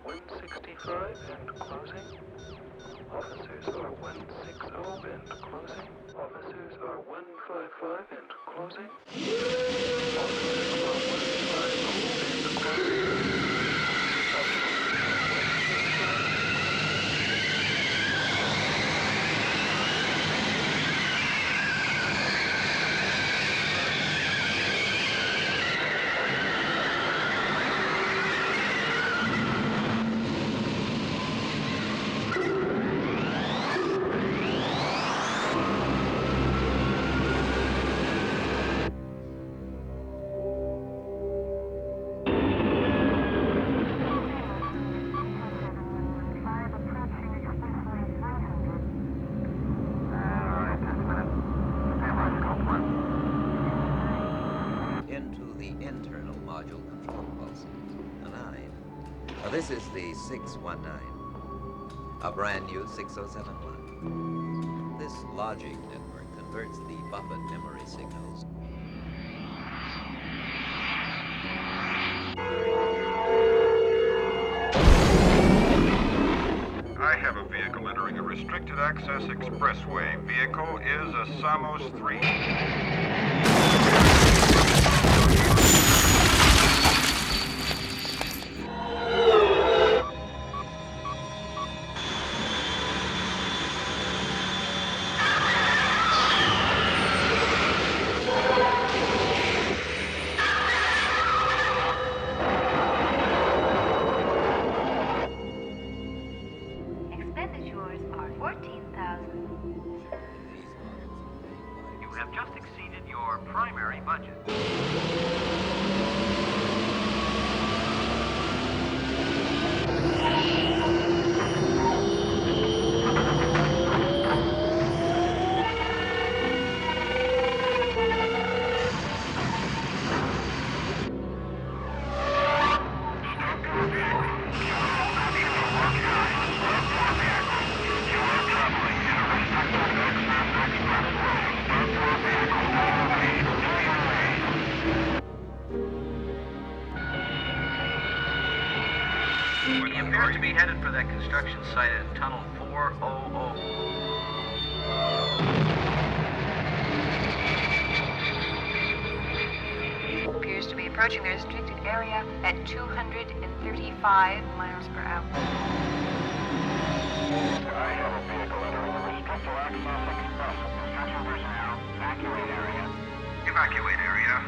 165 and closing. Officers are 160 and closing. Officers are 155 and closing. Officers are 150 and closing. Into the internal module control pulses. A 9. This is the 619, a brand new 6071. This logic network converts the buffered memory signals. I have a vehicle entering a restricted access expressway. Vehicle is a Samos 3. Expenditures are $14,000. You have just exceeded your primary budget. He appears to be headed for that construction site at Tunnel 400. Appears to be approaching the restricted area at 235 miles per hour. I have a vehicle entering a restricted access express. Construction personnel, evacuate area. Evacuate area.